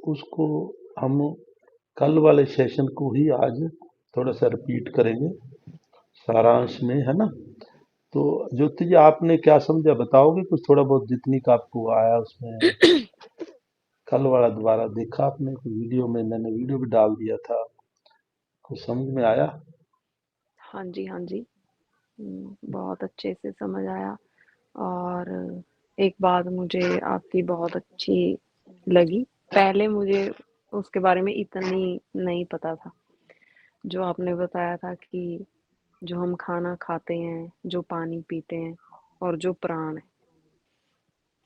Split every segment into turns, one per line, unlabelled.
उसको हम कल वाले सेशन को ही आज थोड़ा सा रिपीट करेंगे सारांश में, है ना। तो ज्योति जी आपने क्या समझा बताओगे कुछ थोड़ा बहुत, जितनी का आपको आया उसमें। कल वाला दोबारा देखा आपने कोई वीडियो में, मैंने वीडियो भी डाल दिया था, कुछ समझ में आया?
हाँ जी, हाँ जी। बहुत अच्छे से समझ आया। और एक बात मुझे आपकी बहुत अच्छी लगी। पहले मुझे उसके बारे में इतनी नहीं पता था। जो आपने बताया था कि जो हम खाना खाते हैं, जो पानी पीते हैं और जो प्राण है,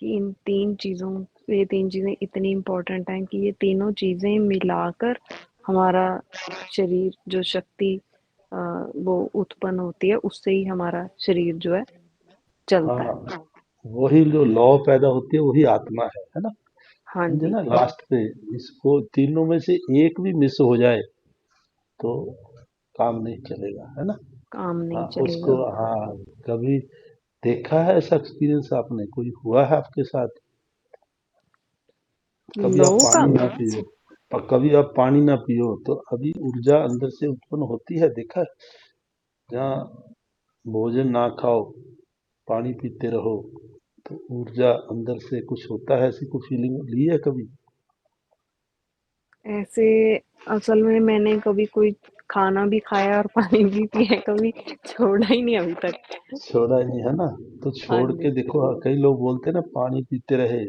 कि इन 3 चीज़ों ये 3 चीज़ें इतनी इम्पोर्टेंट हैं कि ये तीनों चीज़ें मिलाकर हमारा शरीर जो शक्ति वो उत्पन्न होती है, उससे ही हमारा शरीर जो है चलता है।
हाँ, वही जो लौ पैदा होती है वही आत्मा है ना।
हाँ
समझे
जी,
ना लास्ट पे, इसको तीनों में से एक भी मिस हो जाए तो काम नहीं चलेगा, है ना।
काम नहीं
हाँ उसको,
चलेगा।
हाँ, कभी देखा है ऐसा एक्सपीरियंस आपने, कोई हुआ है आपके साथ? कभी आप
लोगों का
पानी ना पियो, और कभी आप पानी ना पियो तो अभी ऊर्जा अंदर से उत्पन्न होती है, देखा है? जहाँ भोजन ना खाओ, पानी पीते रहो, तो ऊर्जा अंदर से कुछ होता है, ऐसी कोई फीलिंग ली है कभी?
ऐसे असल में मैंने कभी कोई खाना भी खाया और पानी भी पिया, कभी छोड़ा ही नहीं अभी तक।
छोड़ा ही नहीं, है ना। तो
हाँ
छोड़ के
जी,
देखो, हाँ, कई लोग बोलते हैं ना पानी पीते रहे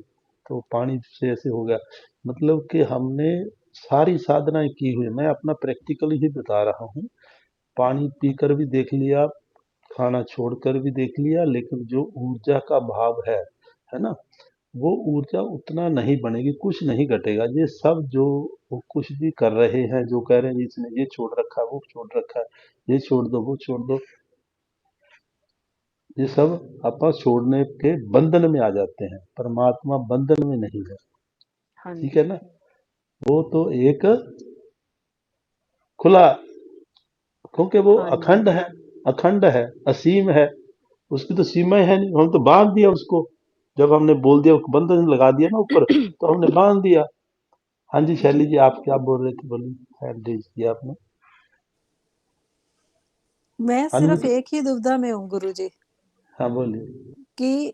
तो पानी से ऐसे हो गया। मतलब कि हमने सारी साधनाएं की हुई, मैं अपना प्रैक्टिकल ही बता रहा हूँ। पानी पीकर भी देख लिया, खाना छोड़कर भी देख लिया, लेकिन जो ऊर्जा का भाव है ना, वो ऊर्जा उतना नहीं बनेगी, कुछ नहीं घटेगा। ये सब जो वो कुछ भी कर रहे हैं, जो कह रहे हैं इसने ये छोड़ रखा है, वो छोड़ रखा है, ये छोड़ दो, वो छोड़ दो, ये सब अपन छोड़ने के बंधन में आ जाते हैं, परमात्मा बंधन में नहीं है।
हाँ
ठीक
जी,
है ना। वो तो एक खुला, क्योंकि वो
हाँ जी।
अखंड है, अखंड है, असीम है, उसकी तो सीमा है नहीं। हम तो बांध दिया उसको, जब हमने बोल दिया, बंधन लगा दिया ना ऊपर, तो हमने बांध दिया। हाँ जी शैली
जी,
जी, आप क्या बोल रहे थे, बोलिए, हैंड रेज किया आपने।
मैं सिर्फ
अनम्यूट,
एक ही दुविधा में हूँ गुरुजी,
हाँ बोलिए।
कि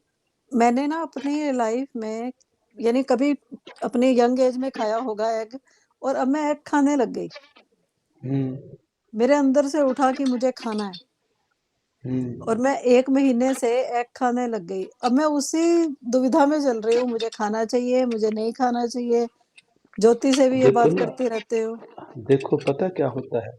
मैंने ना अपनी लाइफ में यानी कभी अपने यंग एज में खाया होगा एग, और अब मैं एग खाने लग गई।
हम्म।
मेरे अंदर से उठा कि मुझे खाना है, और
हम्म।
मैं 1 महीने से एग खाने लग गई। अब मैं उसी दुविधा में चल रही हूँ, मुझे खाना चाहिए, मुझे नहीं खाना चाहिए। ज्योति से भी ये
देखो
बात
ना,
करते रहते हो।
देखो पता क्या होता है,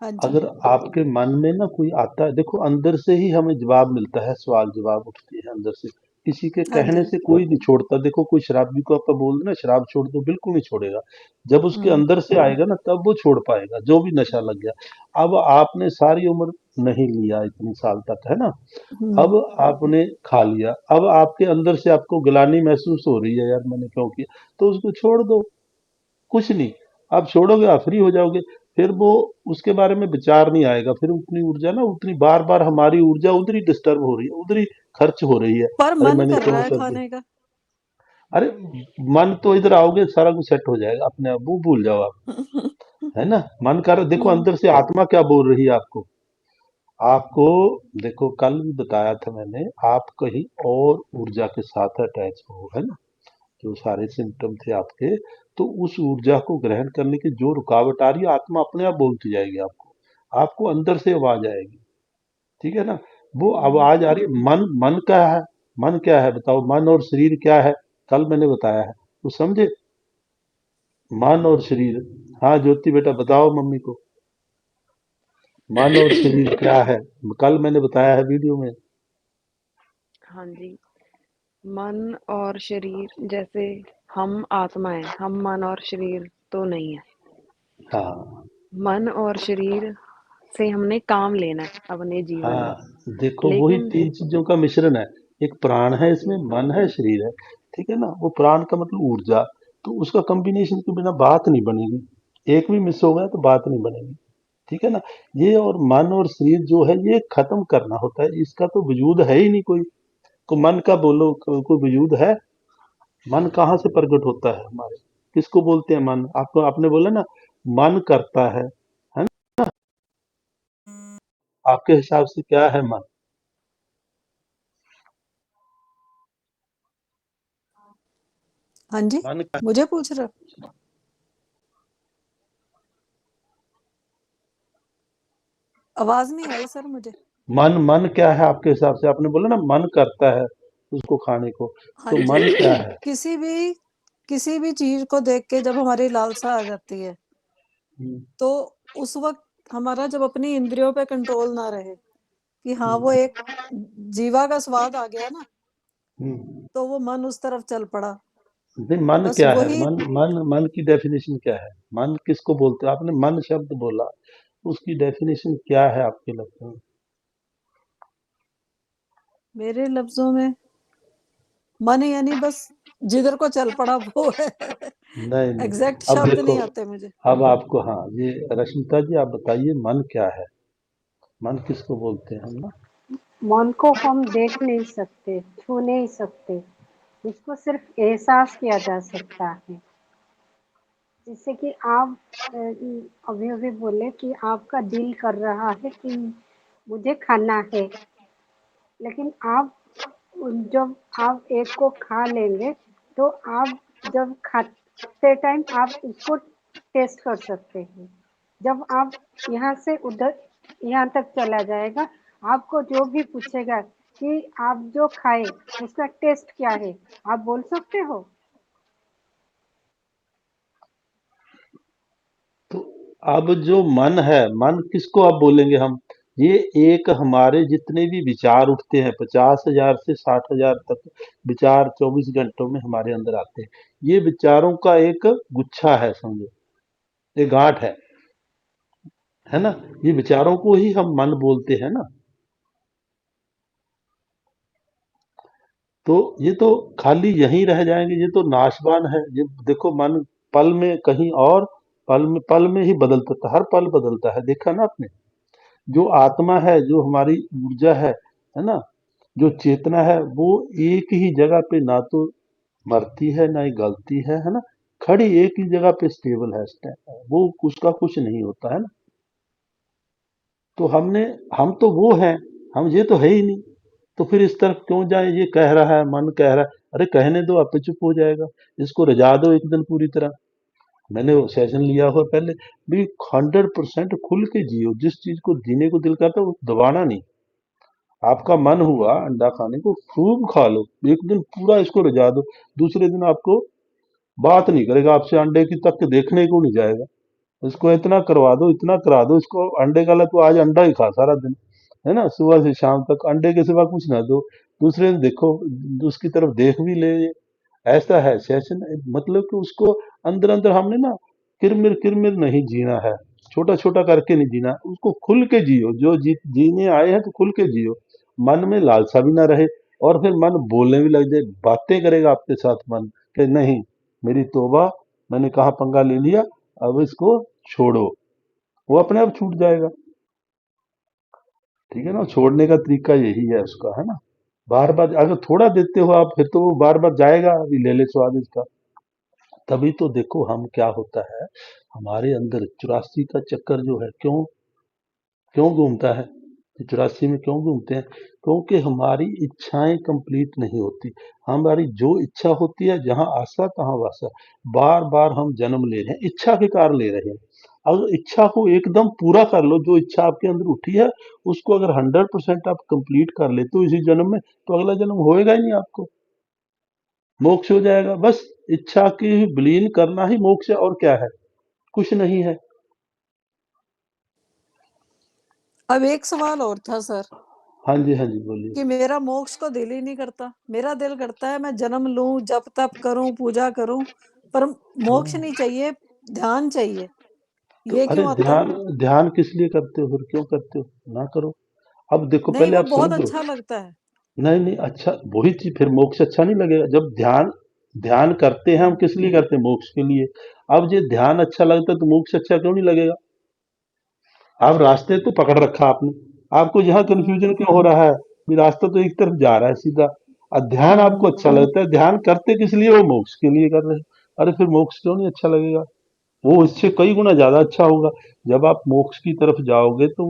हाँ जी।
अगर आपके मन में ना कोई आता है, देखो अंदर से ही हमें जवाब मिलता है, सवाल जवाब उठते हैं अंदर से। किसी के
हाँ
कहने
जी।
से कोई नहीं छोड़ता। देखो कोई शराबी को आप बोल दो ना शराब छोड़ दो, बिल्कुल नहीं छोड़ेगा। जब उसके
हम्म।
अंदर से आएगा ना तब वो छोड़ पाएगा, जो भी नशा लग गया। अब आपने सारी उम्र नहीं लिया इतनी साल तक, है ना।
हम्म।
अब आपने खा लिया, अब आपके अंदर से आपको गिलानी महसूस हो रही है, यार मैंने क्यों किया, तो उसको छोड़ दो। कुछ नहीं, आप छोड़ोगे आप फ्री हो जाओगे। फिर वो उसके बारे में विचार नहीं आएगा, फिर उतनी ऊर्जा ना, उतनी बार बार हमारी ऊर्जा उधर ही डिस्टर्ब हो रही है, उधर ही खर्च हो रही है।
पर
अरे
मन
मैंने
कर
क्यों
रहा है
कर दिया।
खाने का।
अरे मन तो इधर आओगे सारा कुछ सेट हो जाएगा अपने आप, वो भूल जाओ आप, है ना। मन कर, देखो
हम्म।
अंदर से आत्मा क्या बोल रही है आपको। आपको देखो कल भी बताया था मैंने, आप कहीं और ऊर्जा के साथ अटैच हो, है ना। जो सारे सिम्टम थे आपके, तो उस ऊर्जा को ग्रहण करने की जो रुकावट आ रही है, आत्मा अपने आप बोलती जाएगी आपको, आपको अंदर से आवाज आएगी। ठीक है ना। वो
हम्म।
आवाज आ रही है, मन, मन क्या है, मन क्या है बताओ, मन और शरीर क्या है, कल मैंने बताया है, तो समझे। मन और शरीर, हाँ ज्योति बेटा बताओ मम्मी को, मन और शरीर क्या है, कल मैंने बताया है वीडियो में।
हाँ जी। मन और शरीर, जैसे हम आत्मा है, हम मन और शरीर तो नहीं है।
हाँ।
मन और शरीर से हमने काम लेना है अपने जीवन में।
हाँ देखो वही
लेकिन
तीन चीजों का मिश्रण है। एक प्राण
हाँ
है,
जी,
इसमें मन है, शरीर है। ठीक है ना। वो प्राण का मतलब ऊर्जा, तो उसका कॉम्बिनेशन के बिना बात नहीं बनेगी। एक भी मिस हो गया तो बात नहीं बनेगी। ठीक है ना। ये और मन और शरीर जो है ये खत्म करना होता है, इसका तो वजूद है ही नहीं कोई। को मन का बोलो, कोई वजूद है? मन कहाँ से प्रकट होता है हमारे? किसको बोलते हैं मन? आपको आपने बोला ना मन करता है ना? आपके हिसाब से क्या है मन?
हाँ जी,
मन क्या?
मुझे पूछ रहे हो? आवाज नहीं आई सर मुझे।
मन क्या है आपके हिसाब से? आपने बोला ना मन करता है उसको खाने को,
हाँ
तो
जी,
मन क्या है?
किसी भी चीज को देख के जब हमारी लालसा आ जाती है,
हम्म,
तो उस वक्त हमारा जब अपनी इंद्रियों पे कंट्रोल ना रहे कि हाँ वो
हम्म,
एक जीवा का स्वाद आ गया ना,
हम्म।
तो वो मन उस तरफ चल पड़ा।
नहीं, मन
बस
क्या है?
वही
मन की डेफिनेशन क्या है? मन किसको बोलते हैं? आपने मन शब्द बोला, उसकी डेफिनेशन क्या है आपके लगता है?
मेरे लफ्जों में मन यानी बस जिधर को चल पड़ा वो है।
नहीं नहीं,
एग्जैक्ट
अब
शब्द
देखो,
नहीं आते मुझे।
अब आपको, हाँ, ये रश्मिता जी आप बताइए मन क्या है? मन किसको बोलते हैं हम ना?
मन को हम देख नहीं सकते, छू नहीं सकते, उसको सिर्फ एहसास किया जा सकता है। जैसे कि आप अभी अभी बोले कि आपका दिल कर रहा है कि मुझे खाना है, लेकिन आप जब आप एक को खा लेंगे तो आप जब खाते टाइम आप उसको टेस्ट कर सकते हैं। जब आप यहाँ से उधर यहाँ तक चला जाएगा, आपको जो भी पूछेगा कि आप जो खाए उसका टेस्ट क्या है, आप बोल सकते हो।
तो अब जो मन है, मन किसको अब बोलेंगे हम? ये एक हमारे जितने भी विचार उठते हैं, 50,000 से 60,000 तक विचार 24 घंटों में हमारे अंदर आते हैं। ये विचारों का एक गुच्छा है, समझो, एक गांठ है ना? ये विचारों को ही हम मन बोलते हैं ना? तो ये तो खाली यहीं रह जाएंगे, ये तो नाशवान है। ये देखो, मन पल में कहीं और, पल में ही बदलता था, हर पल बदलता है, देखा ना आपने? जो आत्मा है, जो हमारी ऊर्जा है ना, जो चेतना है, वो एक ही जगह पे ना तो मरती है ना ही गलती है ना? खड़ी एक ही जगह पे स्टेबल है, वो उसका कुछ नहीं होता है ना? तो हम तो वो हैं, हम ये तो है ही नहीं। तो फिर इस तरफ क्यों जाए? ये कह रहा है, मन कह रहा है, अरे कहने दो, आपे चुप हो जाएगा। इसको रजा दो एक दिन पूरी तरह। मैंने वो सेशन लिया हुआ पहले भी, 100% खुल के जियो, जिस चीज को जीने को दिल करता है वो दबाना नहीं। आपका मन हुआ अंडा खाने को, खूब खा लो, एक दिन पूरा इसको रजा दो, दूसरे दिन आपको बात नहीं करेगा आपसे, अंडे की तक देखने को नहीं जाएगा। इसको इतना करवा दो, इतना करा दो इसको, अंडे का तो आज अंडा ही खा सारा दिन, है ना? सुबह से शाम तक अंडे के सिवा कुछ ना दो, दूसरे दिन देखो, उसकी तरफ देख भी ले। ऐसा है सेशन, मतलब कि उसको अंदर अंदर हमने ना किरमिर किरमिर नहीं जीना है, छोटा छोटा करके नहीं जीना, उसको खुल के जियो, जो जीने आए हैं तो खुल के जियो। मन में लालसा भी ना रहे, और फिर मन बोलने भी लग जाए, बातें करेगा आपके साथ मन, कि नहीं, मेरी तौबा, मैंने कहा पंगा ले लिया, अब इसको छोड़ो, वो अपने आप छूट जाएगा। ठीक है ना? छोड़ने का तरीका यही है उसका, है ना? बार बार अगर थोड़ा देते हो आप, फिर तो वो बार बार जाएगा, अभी ले ले स्वाद इसका। तभी तो देखो हम क्या होता है, हमारे अंदर 84 का चक्कर जो है, क्यों क्यों घूमता है? 84 में क्यों घूमते हैं? क्योंकि हमारी इच्छाएं कंप्लीट नहीं होती। हमारी जो इच्छा होती है, जहां आशा तहां वासा, बार बार हम जन्म ले रहे हैं, इच्छा के कारण ले रहे हैं। अगर इच्छा को एकदम पूरा कर लो, जो इच्छा आपके अंदर उठी है, उसको अगर 100% आप कंप्लीट कर लेते हो इसी जन्म में, तो अगला जन्म होएगा ही नहीं आपको, मोक्ष हो जाएगा बस। इच्छा की विलीन करना ही मोक्ष है, और क्या है? कुछ नहीं है।
अब एक सवाल और था सर,
हाँ जी, हाँ जी, बोलिए।
कि मेरा मोक्ष को दिल ही नहीं करता। मेरा दिल करता है मैं जन्म लूं, जप तप करूं, पूजा करूं, पर मोक्ष नहीं चाहिए, ध्यान चाहिए।
तो
ये
अरे
क्यों आता है?
ध्यान, ध्यान किस लिए करते हो, फिर क्यों करते हो? ना करो। अब देखो,
नहीं,
पहले
वो
आप
बहुत
समझो।
अच्छा लगता है।
नहीं नहीं, अच्छा, वही चीज, फिर मोक्ष अच्छा नहीं लगेगा। जब ध्यान ध्यान करते हैं हम, किस लिए करते हैं? मोक्ष के लिए। अब ये ध्यान अच्छा लगता है तो मोक्ष अच्छा क्यों नहीं लगेगा? आप रास्ते तो पकड़ रखा आपने, आपको यहाँ कंफ्यूजन क्यों हो रहा है? भी रास्ता तो एक तरफ जा रहा है सीधा। ध्यान आपको अच्छा
हम्म
लगता है, ध्यान करते किस लिए? वो मोक्ष के लिए कर रहे हैं। अरे फिर मोक्ष क्यों नहीं अच्छा लगेगा? वो इससे कई गुना ज्यादा अच्छा होगा। जब आप मोक्ष की तरफ जाओगे तो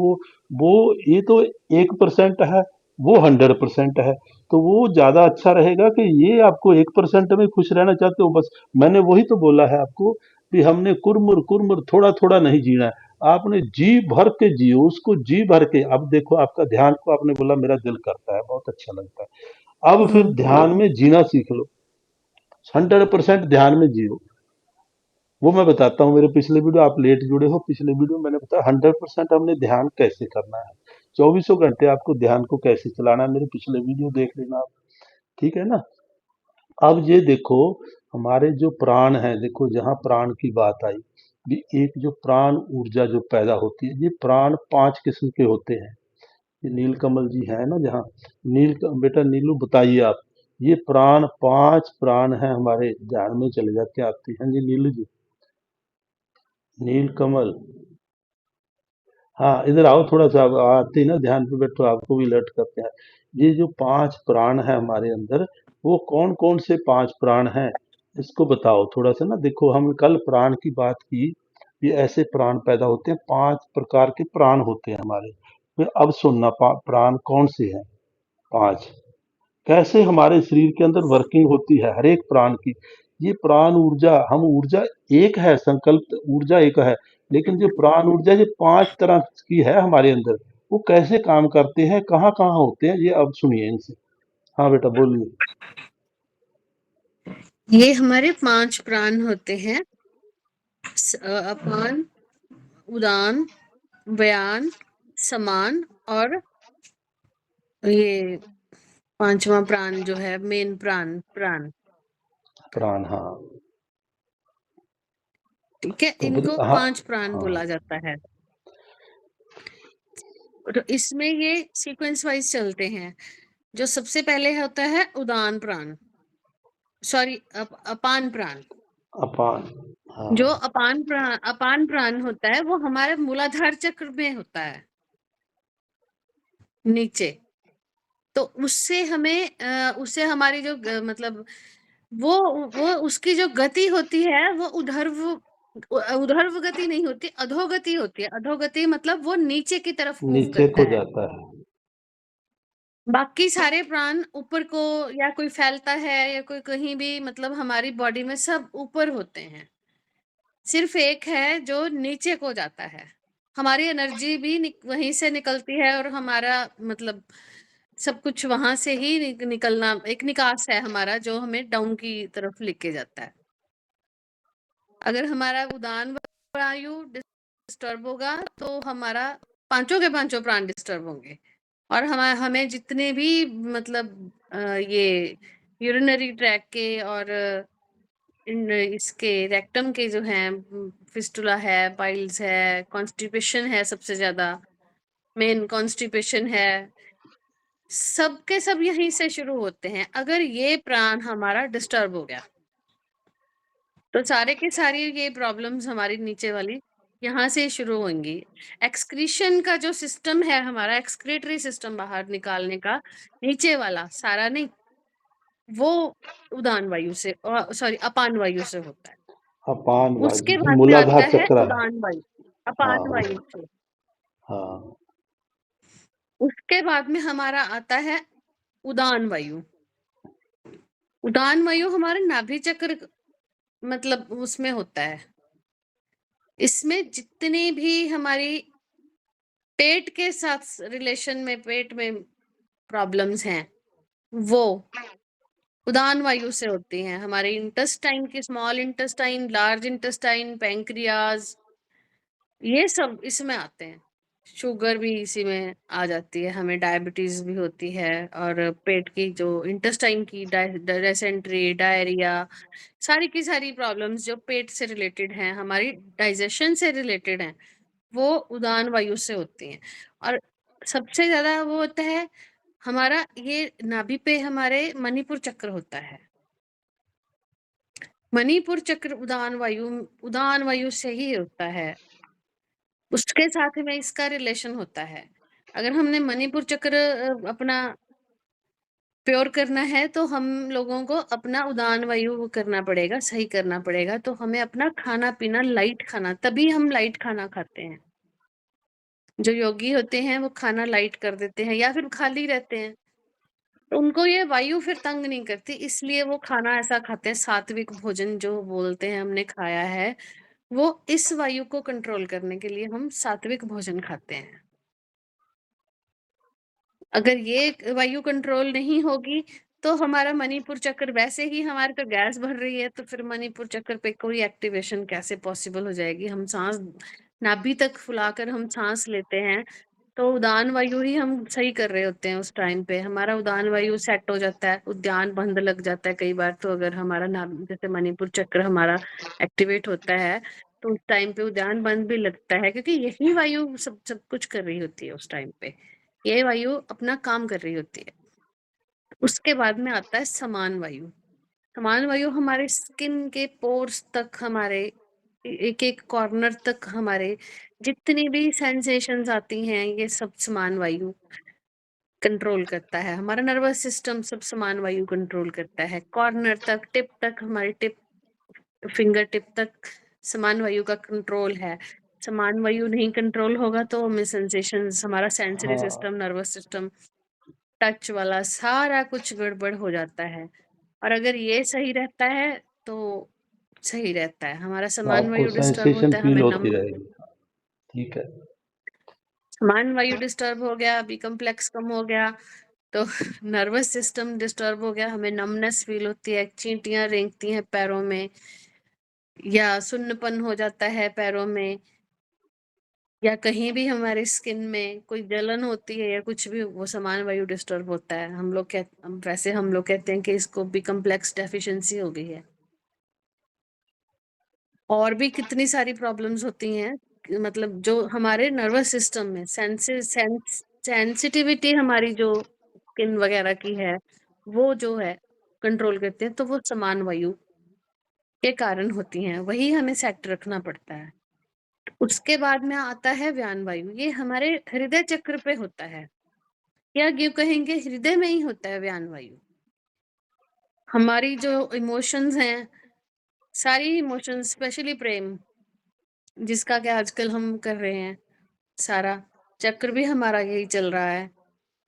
वो ये तो 1% है, वो 100% है। तो वो ज्यादा अच्छा रहेगा कि ये आपको 1% में खुश रहना चाहते हो बस। मैंने वही तो बोला है आपको कि हमने कुरमुर कुरमुर थोड़ा थोड़ा नहीं जीना है। आपने जी भर के जियो, उसको जी भर के। अब देखो आपका ध्यान को आपने बोला मेरा दिल करता है, बहुत अच्छा लगता है। अब फिर ध्यान में जीना सीख लो, 100% ध्यान में जियो। वो मैं बताता हूँ, मेरे पिछले वीडियो आप लेट जुड़े हो, पिछले वीडियो मैंने बताया 100% हमने ध्यान कैसे करना है, चौबीसों घंटे आपको ध्यान को कैसे चलाना है, मेरे पिछले वीडियो देख लेना आप। ठीक है ना? अब ये देखो, हमारे जो प्राण है, देखो जहाँ प्राण की बात आई, ये एक जो प्राण ऊर्जा जो पैदा होती है, ये प्राण 5 किस्म के होते हैं। ये नीलकमल जी है ना जहाँ, बेटा नीलू बताइए आप, ये प्राण 5 प्राण है हमारे, ध्यान में चले जाते हैं आपकी। हाँ जी नीलू जी, नीलकमल। हाँ, इधर आओ थोड़ा सा, अब आते ही ना ध्यान पे बैठो, आपको भी अलर्ट करते हैं। ये जो 5 प्राण है हमारे अंदर, वो कौन कौन से 5 प्राण हैं, इसको बताओ थोड़ा सा ना। देखो हम कल प्राण की बात की, ये ऐसे प्राण पैदा होते हैं, 5 प्रकार के प्राण होते हैं हमारे। फिर अब सुनना, प्राण कौन से हैं 5, कैसे हमारे शरीर के अंदर वर्किंग होती है हर एक प्राण की। ये प्राण ऊर्जा, हम ऊर्जा एक है, संकल्प ऊर्जा एक है, लेकिन जो प्राण ऊर्जा ये 5 तरह की है हमारे अंदर, वो कैसे काम करते हैं, कहाँ कहाँ होते हैं, ये अब सुनिए इनसे। हाँ बेटा बोलिए।
ये हमारे 5 प्राण होते हैं, अपान, उदान, व्यान, समान और ये 5वां प्राण जो है मेन प्राण प्राण।
प्राण, हाँ।
ठीक है,
तो
इनको
हाँ
5 प्राण
हाँ।
बोला जाता है। तो इसमें ये सीक्वेंस वाइज चलते हैं। जो सबसे पहले होता है उदान प्राण, सॉरी अपान प्राण।
अपान, हाँ।
जो अपान प्राण होता है वो हमारे मूलाधार चक्र में होता है नीचे। तो उससे हमें उससे हमारी जो मतलब वो उसकी जो गति होती है वो उधर्व गति नहीं होती, अधोगति होती है। अधोगति मतलब वो नीचे की तरफ मूव
नीचे
करता
को
है।
जाता है।
बाकी सारे प्राण ऊपर को, या कोई फैलता है या कोई कहीं भी, मतलब हमारी बॉडी में सब ऊपर होते हैं। सिर्फ एक है जो नीचे को जाता है। हमारी एनर्जी भी वहीं से निकलती है और हमारा मतलब सब कुछ वहां से ही निकलना, एक निकास है हमारा जो हमें डाउन की तरफ लेके जाता है। अगर हमारा उदान वायु डिस्टर्ब होगा तो हमारा पांचों के पांचों प्राण डिस्टर्ब होंगे, और हमें जितने भी मतलब ये यूरिनरी ट्रैक के और इसके रेक्टम के जो हैं, फिस्टुला है, पाइल्स है, कॉन्स्टिपेशन है, सबसे ज्यादा मेन कॉन्स्टिपेशन है, सबके सब यहीं से शुरू होते हैं। अगर ये प्राण हमारा डिस्टर्ब हो गया तो सारे के सारी ये प्रॉब्लम्स हमारी नीचे वाली यहाँ से शुरू होंगी। एक्सक्रीशन का जो सिस्टम है हमारा, एक्सक्रीटरी सिस्टम बाहर निकालने का, नीचे वाला सारा नहीं, वो उदान वायु से, सॉरी अपान वायु से होता है।
अपान वायु
उसके
जो
बाद में आता
मूलाधार
है
चक्र है।
उदान वायु,
हाँ
अपान वायु से।
हाँ।
उसके बाद में हमारा आता है उदान वायु। उदान वायु हमारे नाभि चक्र मतलब उसमें होता है। इसमें जितने भी हमारी पेट के साथ रिलेशन में, पेट में प्रॉब्लम्स हैं, वो उदान वायु से होती हैं। हमारे इंटेस्टाइन की, small intestine, large intestine, pancreas, ये सब इसमें आते हैं। शुगर भी इसी में आ जाती है, हमें डायबिटीज भी होती है, और पेट की जो इंटेस्टाइन की डायसेंट्री, डायरिया, सारी की सारी प्रॉब्लम्स जो पेट से रिलेटेड हैं, हमारी डाइजेशन से रिलेटेड हैं, वो उदान वायु से होती हैं। और सबसे ज्यादा वो होता है हमारा, ये नाभि पे हमारे मणिपुर चक्र होता है। मणिपुर चक्र उदान वायु से ही होता है, उसके साथ में इसका रिलेशन होता है। अगर हमने मणिपुर चक्र अपना प्योर करना है तो हम लोगों को अपना उदान वायु करना पड़ेगा, सही करना पड़ेगा। तो हमें अपना खाना-पीना लाइट खाना, तभी हम लाइट खाना खाते हैं। जो योगी होते हैं वो खाना लाइट कर देते हैं या फिर खाली रहते हैं। तो उनको ये वायु फिर तंग नहीं करती, इसलिए वो खाना ऐसा खाते हैं, सात्विक भोजन जो बोलते हैं हमने खाया है, वो इस वायु को कंट्रोल करने के लिए हम सात्विक भोजन खाते हैं। अगर ये वायु कंट्रोल नहीं होगी तो हमारा मणिपुर चक्र, वैसे ही हमारे तो गैस भर रही है, तो फिर मणिपुर चक्र पे कोई एक्टिवेशन कैसे पॉसिबल हो जाएगी? हम सांस नाभि तक फुलाकर हम सांस लेते हैं, तो उदान वायु ही हम सही कर रहे होते हैं उस टाइम पे। हमारा उदान वायु सेट हो जाता है, उद्यान बंद लग जाता है कई बार। तो अगर हमारा नाभि, जैसे मणिपुर चक्र हमारा एक्टिवेट होता है, तो उस टाइम पे उद्यान बंद भी लगता है, क्योंकि यही वायु सब सब कुछ कर रही होती है उस टाइम पे। ये वायु अपना काम कर रही होती है। उसके बाद में आता है समान वायु। समान वायु हमारे स्किन के पोर्स तक, हमारे एक एक कॉर्नर तक हमारे जितनी भी सेंसेशंस आती हैं, ये सब समान वायु कंट्रोल करता है। हमारा नर्वस सिस्टम सब समान वायु कंट्रोल करता है। कॉर्नर तक, टिप तक, हमारी टिप, फिंगर टिप तक समान वायु का कंट्रोल है। समान वायु नहीं कंट्रोल होगा तो हमें सेंसेशंस, हमारा सेंसरी
हाँ,
सिस्टम, नर्वस सिस्टम, टच वाला सारा कुछ गड़बड़ हो जाता है। और अगर ये सही रहता है तो सही रहता है। हमारा
तो
समान
आपको
वायु डिस्टर्ब
सेंसेशन
होता है,
फील
हमें
होती
नम,
रहेगी। ठीक है।
समान वायु डिस्टर्ब हो गया, बी कम्प्लेक्स कम हो गया, तो नर्वस सिस्टम डिस्टर्ब हो गया, हमें नमनेस फील होती है, चींटियां रेंगती हैं पैरों में, या सुन्नपन हो जाता है पैरों में, या कहीं भी हमारे स्किन में कोई जलन होती है या कुछ भी, वो समान वायु डिस्टर्ब होता है। वैसे हम लोग कहते हैं कि इसको बी कम्प्लेक्स डेफिशिएंसी हो गई है। और भी कितनी सारी प्रॉब्लम्स होती हैं, मतलब जो हमारे नर्वस सिस्टम में सेंसिटिविटी हमारी जो स्किन वगैरह की है, वो जो है कंट्रोल करते हैं, तो वो समान वायु के कारण होती हैं। वही हमें सेट रखना पड़ता है। उसके बाद में आता है व्यान वायु। ये हमारे हृदय चक्र पे होता है, या यूं कहेंगे हृदय में ही होता है व्यान वायु। हमारी जो इमोशंस हैं, सारी इमोशंस, स्पेशली प्रेम, जिसका कि आजकल हम कर रहे हैं, सारा चक्र भी हमारा यही चल रहा है।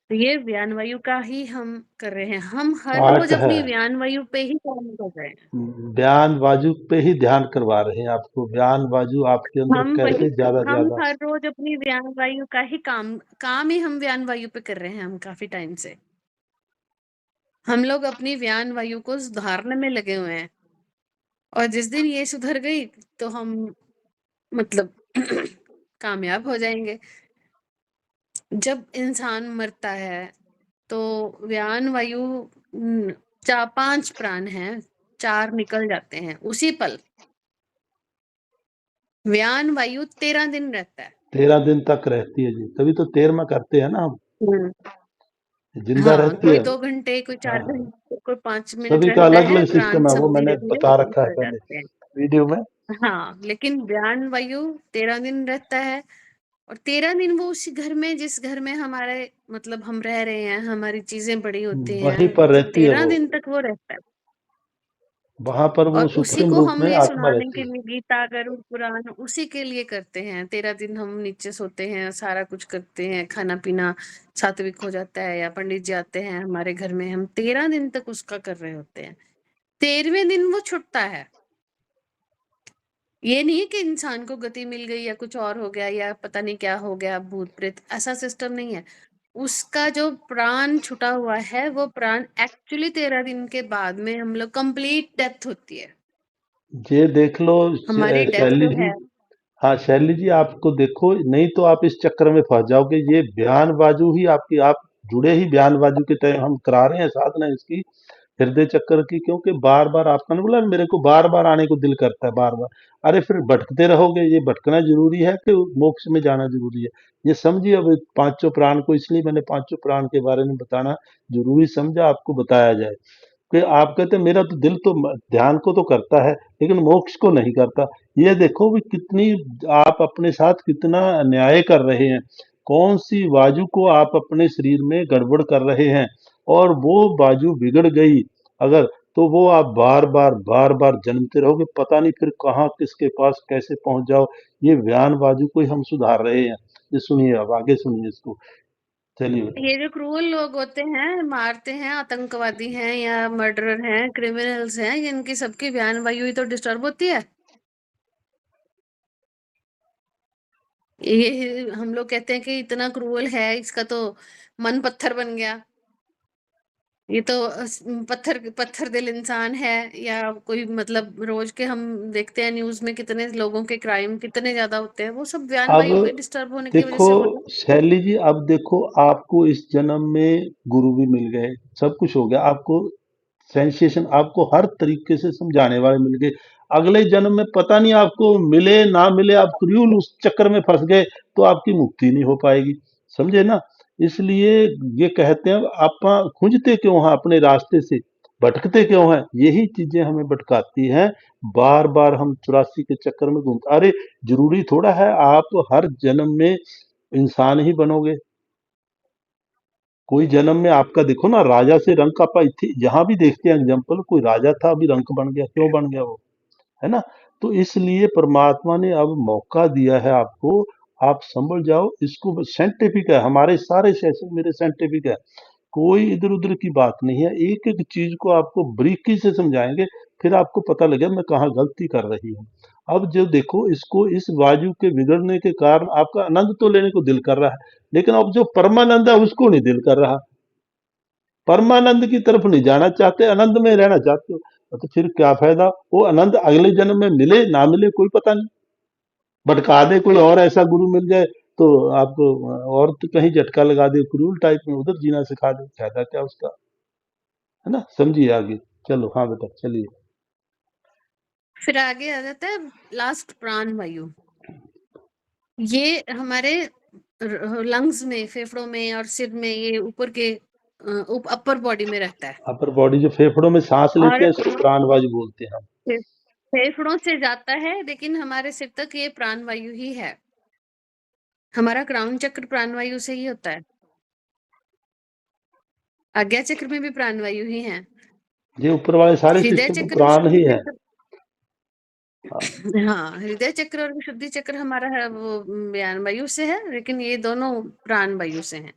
तो ये व्यान वायु का ही हम कर रहे हैं। हम हर
पार्ट
रोज
है।
अपनी व्यान वायु पे ही काम कर रहे हैं।
बयान बाजू पे ही ध्यान करवा रहे हैं आपको, बयान बाजू आपके अंदर कैसे ज्यादा
हम
ज्यादा।
हर रोज अपनी व्यान वायु का ही काम ही हम व्यान वायु पे कर रहे हैं। हम काफी टाइम से हम लोग अपनी व्यान वायु को सुधारने में लगे हुए हैं, और जिस दिन ये सुधर गई तो हम मतलब कामयाब हो जाएंगे। जब इंसान मरता है तो व्यान वायु, 5 प्राण हैं, 4 निकल जाते हैं उसी पल। व्यान वायु 13 दिन रहता है।
13 दिन तक रहती है जी, तभी तो 13वां करते हैं ना हम।
हम्म।
जिंदा
हाँ,
रहती
कोई
है।
2 घंटे, कोई 4
हाँ,
घंटे, कोई 5 मिनट
सभी का
रहता
अलग
है,
अलग
प्राण
सिस्टम है, वो
सब
मैंने
धीरे-धीरे
बता रखा है
निकल
पहले
जाते हैं।
वीडियो में।
हाँ, लेकिन व्यान वायु 13 दिन रहता है, और 13 दिन वो उसी घर में, जिस घर में हमारे मतलब हम रह रहे हैं, हमारी चीज़ें पड़ी होती
वहीं
हैं,
पर
तो
रहती है
13
वो,
दिन तक वो रहता है।
वहां पर वो
और उसी
सूक्ष्म
को
रूप में
हमें
आत्मा
सुनाने
रहती
के
है।
लिए गीता, गरुड़ पुराण उसी के लिए करते हैं। 13 दिन हम नीचे सोते हैं, सारा कुछ करते हैं, खाना-पीना सात्विक हो जाता है, या पंडित जी आते हैं हमारे घर में, हम 13 दिन तक उसका कर रहे होते हैं। 13वें दिन वो छुटता है। ये नहीं है कि इंसान को गति मिल गई या कुछ और हो गया या पता नहीं क्या हो गया, भूत प्रेत, ऐसा सिस्टम नहीं है। उसका जो प्राण छुटा हुआ है, वो प्राण एक्चुअली 13 दिन के बाद में हम लोग कंप्लीट डेथ होती है।
ये देख लो
हमारी डेथ
शैली
जो
जी।
है,
हाँ शैली जी, आपको देखो, नहीं तो आप इस चक्कर में फंस जाओगे। ये बयान बाजू ही आपकी, आप जुड़े ही बयान बाजू के टाइम हम करा रहे हैं साधना इसकी, हृदय चक्कर की। क्योंकि बार बार आपका ना बोला, मेरे को बार बार आने को दिल करता है, बार बार। अरे फिर भटकते रहोगे। ये भटकना जरूरी है कि मोक्ष में जाना जरूरी है? ये समझिए। अब पांचों प्राण को, इसलिए मैंने पांचों प्राण के बारे में बताना जरूरी समझा, आपको बताया जाए कि आप कहते हैं मेरा तो दिल तो ध्यान को तो करता है लेकिन मोक्ष को नहीं करता। ये देखो भी कितनी, आप अपने साथ कितना अन्याय कर रहे हैं। कौन सी बाजू को आप अपने शरीर में गड़बड़ कर रहे हैं। और वो बाजू बिगड़ गई अगर, तो वो आप बार बार जन्मते रहोगे, पता नहीं फिर कहाँ किसके पास कैसे पहुंच जाओ। ये बयान बाजू को ही हम सुधार रहे हैं। ये सुनिए, अब आगे सुनिए इसको। चलिए बेटा।
ये जो क्रूअल लोग होते हैं, मारते हैं, आतंकवादी हैं या मर्डरर हैं, क्रिमिनल्स हैं, इनकी सबकी बयान वायु ही तो डिस्टर्ब होती है। ये हम लोग कहते हैं कि इतना क्रूअल है, इसका तो मन पत्थर बन गया, ये तो पत्थर पत्थर दिल इंसान है, या कोई मतलब रोज के हम देखते हैं न्यूज में कितने लोगों के क्राइम कितने ज्यादा होते हैं, वो सब बयान
अब
वायु के डिस्टर्ब होने की वजह
देखो
से होता है।
शैली जी, अब देखो आपको इस जन्म में गुरु भी मिल गए, सब कुछ हो गया आपको, सेंसेशन आपको हर तरीके से समझाने वाले मिल गए। अगले जन्म में पता नहीं आपको मिले ना मिले, आप क्रूल उस चक्कर में फंस गए तो आपकी मुक्ति नहीं हो पाएगी। समझे ना? इसलिए ये कहते हैं आप खुंजते क्यों हैं अपने रास्ते से, भटकते क्यों हैं? यही चीजें हमें भटकाती हैं। बार बार हम 84 के चक्कर में घूमते, अरे जरूरी थोड़ा है आप हर जन्म में इंसान ही बनोगे। कोई जन्म में आपका देखो ना, राजा से रंक आपा इतनी, जहां भी देखते हैं एग्जाम्पल, कोई राजा था अभी रंक बन गया, क्यों बन गया वो, है ना? तो इसलिए परमात्मा ने अब मौका दिया है आपको, आप संभल जाओ। इसको साइंटिफिक है, हमारे सारे सेशन मेरे साइंटिफिक है, कोई इधर उधर की बात नहीं है। एक एक चीज को आपको बारीकी से समझाएंगे, फिर आपको पता लगे मैं कहाँ गलती कर रही हूँ। अब जो देखो इसको, इस वायु के बिगड़ने के कारण आपका आनंद तो लेने को दिल कर रहा है, लेकिन अब जो परमानंद है उसको नहीं दिल कर रहा। परमानंद की तरफ नहीं जाना चाहते, आनंद में रहना चाहते हो, तो फिर क्या फायदा? वो आनंद अगले जन्म में मिले ना मिले कोई पता नहीं, भटका दे कोई और ऐसा गुरु मिल जाए तो आपको, और तो कहीं झटका लगा दे क्रूल टाइप में, उधर जीना सिखा दे, फायदा क्या उसका, है ना? समझिए आगे। चलो हाँ बेटा चलिए।
फिर आगे आ जाता है लास्ट प्राण वायु। ये हमारे लंग्स में, फेफड़ों में और सिर में, ये ऊपर के अपर बॉडी में रहता है।
अपर बॉडी जो फेफड़ों में सांस लेते
और
हैं इसको प्राणवायु बोलते हैं हम।
फेफड़ों से जाता है, लेकिन हमारे सिर तक ये प्राण वायु ही है। हमारा क्राउन चक्र प्राण वायु से ही होता है। आज्ञा चक्र में भी प्राण वायु ही है।
ये ऊपर वाले सारे
हृदय
सिस्टम तो
चक्र,
प्राण ही
विशुद्धि
है।
चक्र,
हाँ,
हाँ, हृदय चक्र और विशुद्धि चक्र हमारा है वो ज्ञान वायु से है, लेकिन ये दोनों प्राण वायु से हैं।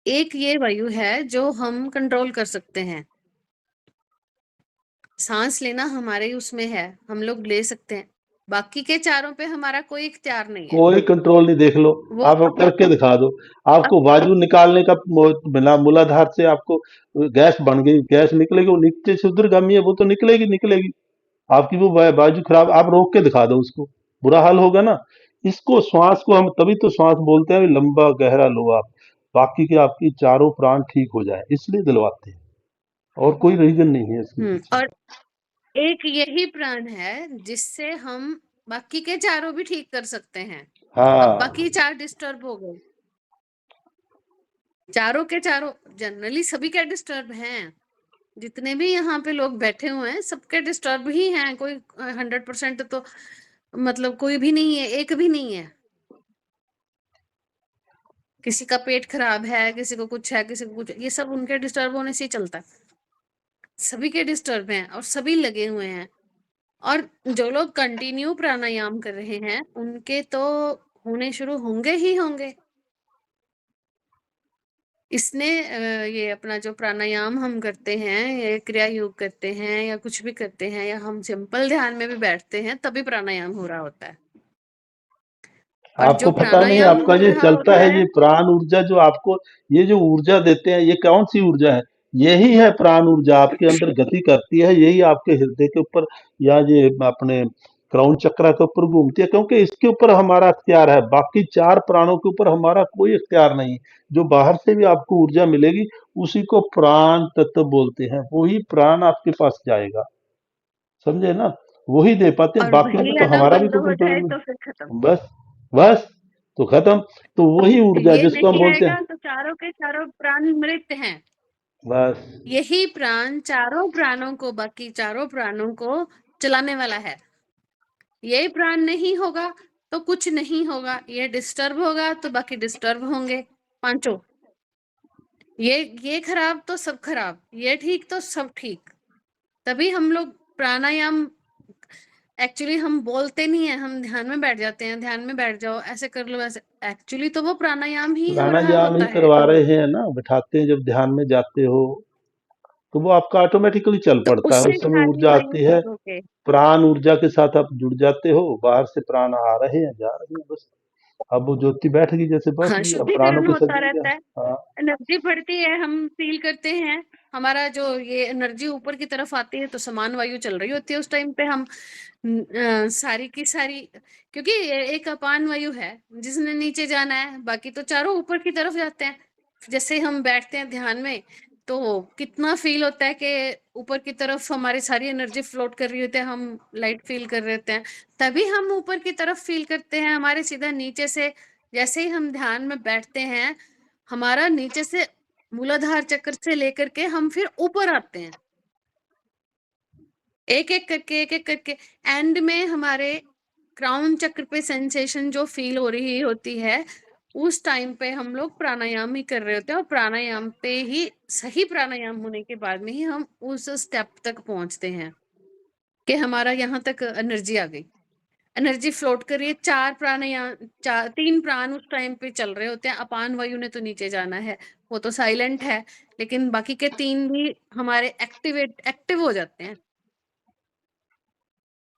एक ये वायु है जो हम कंट्रोल कर सकते हैं। सांस लेना हमारे उसमें है, हम लोग ले सकते हैं। बाकी के चारों पे हमारा कोई इख्तियार नहीं है।
कोई कंट्रोल नहीं, देख लो,
वो
आप अब करके दिखा दो।
अप,
आपको वायु निकालने का बिना मूलाधार से आपको गैस बन गई, गैस निकलेगी, वो नीचे से उधरगामी है, वो तो निकलेगी निकलेगी। आपकी वो बाजू खराब, आप रोक के दिखा दो उसको, बुरा हाल होगा ना। इसको श्वास को हम तभी तो श्वास बोलते हैं, लंबा गहरा लो आप, बाकी के आपकी चारों प्राण ठीक हो जाए, इसलिए दिलवाते हैं, और कोई रीजन नहीं है इसके पीछे।
और एक यही प्राण है जिससे हम बाकी के चारों भी ठीक कर सकते हैं। अब
हाँ,
बाकी चार डिस्टर्ब हो गए, चारों के चारों जनरली सभी के डिस्टर्ब हैं। जितने भी यहाँ पे लोग बैठे हुए हैं सबके डिस्टर्ब ही हैं। कोई 100% तो मतलब कोई भी नहीं है, एक भी नहीं है। किसी का पेट खराब है, किसी को कुछ है, किसी को कुछ, ये सब उनके डिस्टर्ब होने से ही चलता है। सभी के डिस्टर्ब हैं और सभी लगे हुए हैं। और जो लोग कंटिन्यू प्राणायाम कर रहे हैं उनके तो होने शुरू होंगे ही होंगे। इसने ये अपना जो प्राणायाम हम करते हैं, ये क्रिया योग करते हैं या कुछ भी करते हैं, या हम सिंपल ध्यान में भी बैठते हैं, तभी प्राणायाम हो रहा होता है। और जो
आपको पता नहीं
प्राणायाम
आपका
हो
ये
रहा
चलता
होता
है,
है,
ये प्राण ऊर्जा जो आपको, ये जो ऊर्जा देते हैं, ये कौन सी ऊर्जा है? यही है प्राण ऊर्जा, आपके अंदर गति करती है, यही आपके हृदय के ऊपर या ये अपने क्राउन चक्र के ऊपर घूमती है, क्योंकि इसके ऊपर हमारा अख्तियार है, बाकी चार प्राणों के ऊपर हमारा कोई अख्तियार नहीं। जो बाहर से भी आपको ऊर्जा मिलेगी उसी को प्राण तत्व बोलते हैं, वही प्राण आपके पास जाएगा। समझे ना? वही दे पाते हैं,
और
बाकी में
वही
तो
अगर
हमारा भी
बंद
तो
हो
कंट्रोल
जाए
नहीं।
तो फिर खत्म।
बस, बस, तो खत्म। तो वही ऊर्जा
ये
जिसको हम
नहीं
बोलते हैं,
रहेगा तो चारों के चारों प्राण मृत हैं।
बस,
यही प्राण चारों प्राणों को, बाकी चारों प्राणों को चलाने वाला है। ये प्राण नहीं होगा तो कुछ नहीं होगा। ये डिस्टर्ब होगा तो बाकी डिस्टर्ब होंगे पांचों। ये खराब तो सब खराब, ये ठीक तो सब ठीक। तभी हम लोग प्राणायाम एक्चुअली हम बोलते नहीं है, हम ध्यान में बैठ जाते हैं, ध्यान में बैठ जाओ, ऐसे कर लो, ऐसे। एक्चुअली तो वो प्राणायाम ही हो रहा
प्राणायाम ही
होता है।
करवा रहे हैं ना, बिठाते हैं जब ध्यान में जाते हो तो वो आपका ऑटोमेटिकली चल
तो
पड़ता है,
उससे
उस समय
सारी
ऊर्जा
वायु
आती है,
भरोगे।
प्राण ऊर्जा के साथ आप जुड़ जाते हो, बाहर से प्राण आ रहे हैं जा रहे हैं बस। अब वो ज्योति बैठ गई जैसे बस
हाँ,
गई, अब प्राणों
शुद्धिकरण
के
होता
शरीर
रहता
में।
है,
हाँ,
एनर्जी बढ़ती है, हम फील करते हैं। हमारा जो ये एनर्जी ऊपर की तरफ आती है तो समान वायु चल रही होती है उस टाइम पे। हम सारी की सारी, क्योंकि ये एक अपान वायु है, जिसने नीचे जाना है, बाकी तो चारों ऊपर की तरफ जाते हैं। जैसे हम बैठते हैं ध्यान में, तो कितना फील होता है कि ऊपर की तरफ हमारी सारी एनर्जी फ्लोट कर रही होती है, हम लाइट फील कर रहे होते हैं। तभी हम ऊपर की तरफ फील करते हैं। हमारे सीधा नीचे से जैसे ही हम ध्यान में बैठते हैं, हमारा नीचे से मूलाधार चक्र से लेकर के हम फिर ऊपर आते हैं, एक एक करके, एक एक करके। एंड में हमारे क्राउन चक्र पे सेंसेशन जो फील हो रही होती है, उस टाइम पे हम लोग प्राणायाम ही कर रहे होते हैं, और प्राणायाम पे ही, सही प्राणायाम होने के बाद में ही हम उस स्टेप तक पहुंचते हैं कि हमारा यहाँ तक एनर्जी आ गई, एनर्जी फ्लोट कर रही है। चार प्राणायाम, तीन प्राण उस टाइम पे चल रहे होते हैं। अपान वायु ने तो नीचे जाना है, वो तो साइलेंट है, लेकिन बाकी के तीन भी हमारे एक्टिव हो जाते हैं।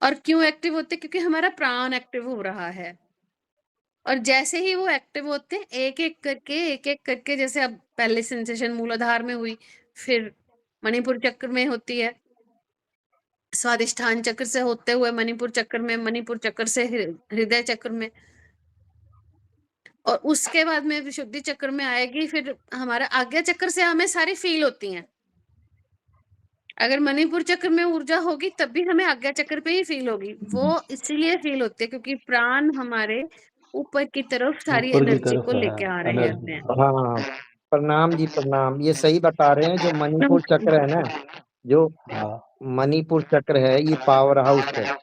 और क्यों एक्टिव होते हैं? क्योंकि हमारा प्राण एक्टिव हो रहा है। और जैसे ही वो एक्टिव होते हैं, एक एक करके, जैसे अब पहले सेंसेशन मूलाधार में हुई, फिर मणिपुर चक्र में होती है, स्वादिष्ठान चक्र से होते हुए मणिपुर चक्र में, मणिपुर चक्र से हृदय चक्र में, और उसके बाद में विशुद्धि चक्र में आएगी। फिर हमारा आज्ञा चक्र से हमें सारी फील होती हैं। अगर मणिपुर चक्र में ऊर्जा होगी तब भी हमें आज्ञा चक्र पे ही फील होगी। वो इसलिए फील होती है क्योंकि प्राण हमारे ऊपर की तरफ सारी
ऊपर की
एनर्जी
तरफ
को
है
लेके आ रहे होते
एनर्जी।
हैं।
हाँ, प्रणाम जी प्रणाम। ये सही बता रहे हैं, जो मणिपुर चक्र है ना, जो
हाँ,
मणिपुर चक्र है, ये पावर हाउस है।